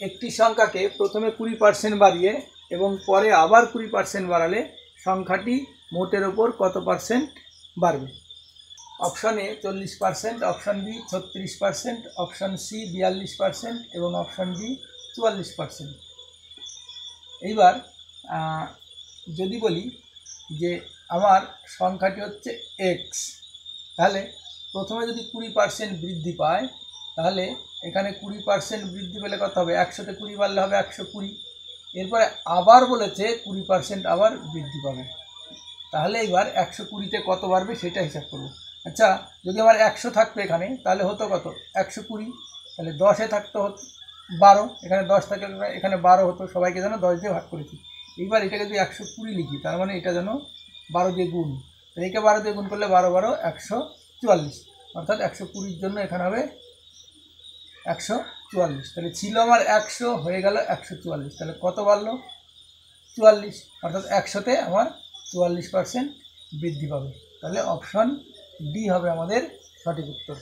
একটি সংখ্যাকে প্রথমে 20% বাড়িয়ে এবং পরে আবার 20% বাড়ালে সংখ্যাটি মোটের ওপর কত পার্সেন্ট বাড়বে? Option A 40%, option B 36%, option C 42% এবং অপশন ডি 44%। এইবার যদি বলি যে আমার সংখ্যাটি হচ্ছে এক্স, তাহলে প্রথমে যদি 20% বৃদ্ধি পায় তাহলে এখানে 20% বৃদ্ধি পেলে কত হবে? 100তে 20 বাড়লে হবে 120। এরপরে আবার বলেছে 20% আবার বৃদ্ধি পাবে, তাহলে এবার 120তে কত বাড়বে সেটা হিসাব করবো। আচ্ছা, যদি আমার 100 থাকতো এখানে তাহলে হতো কত? 120। তাহলে 10-এ থাকতো 12, এখানে 10 থাকে এখানে 12 হতো, সবাইকে যেন 10 দিয়ে ভাগ করেছি। এইবার এটাকে যদি 120 লিখি তার মানে এটা যেন 12 দিয়ে গুণ, একে 12 দিয়ে গুণ করলে 12 12 144, অর্থাৎ 120-র জন্য এখানে হবে 144। তাহলে ছিল আমার 100, হয়ে গেল 144, তাহলে কত বাড়লো? 44, অর্থাৎ 100তে আমার 44% বৃদ্ধি পাবে। তাহলে অপশন ডি হবে আমাদের সঠিক উত্তর।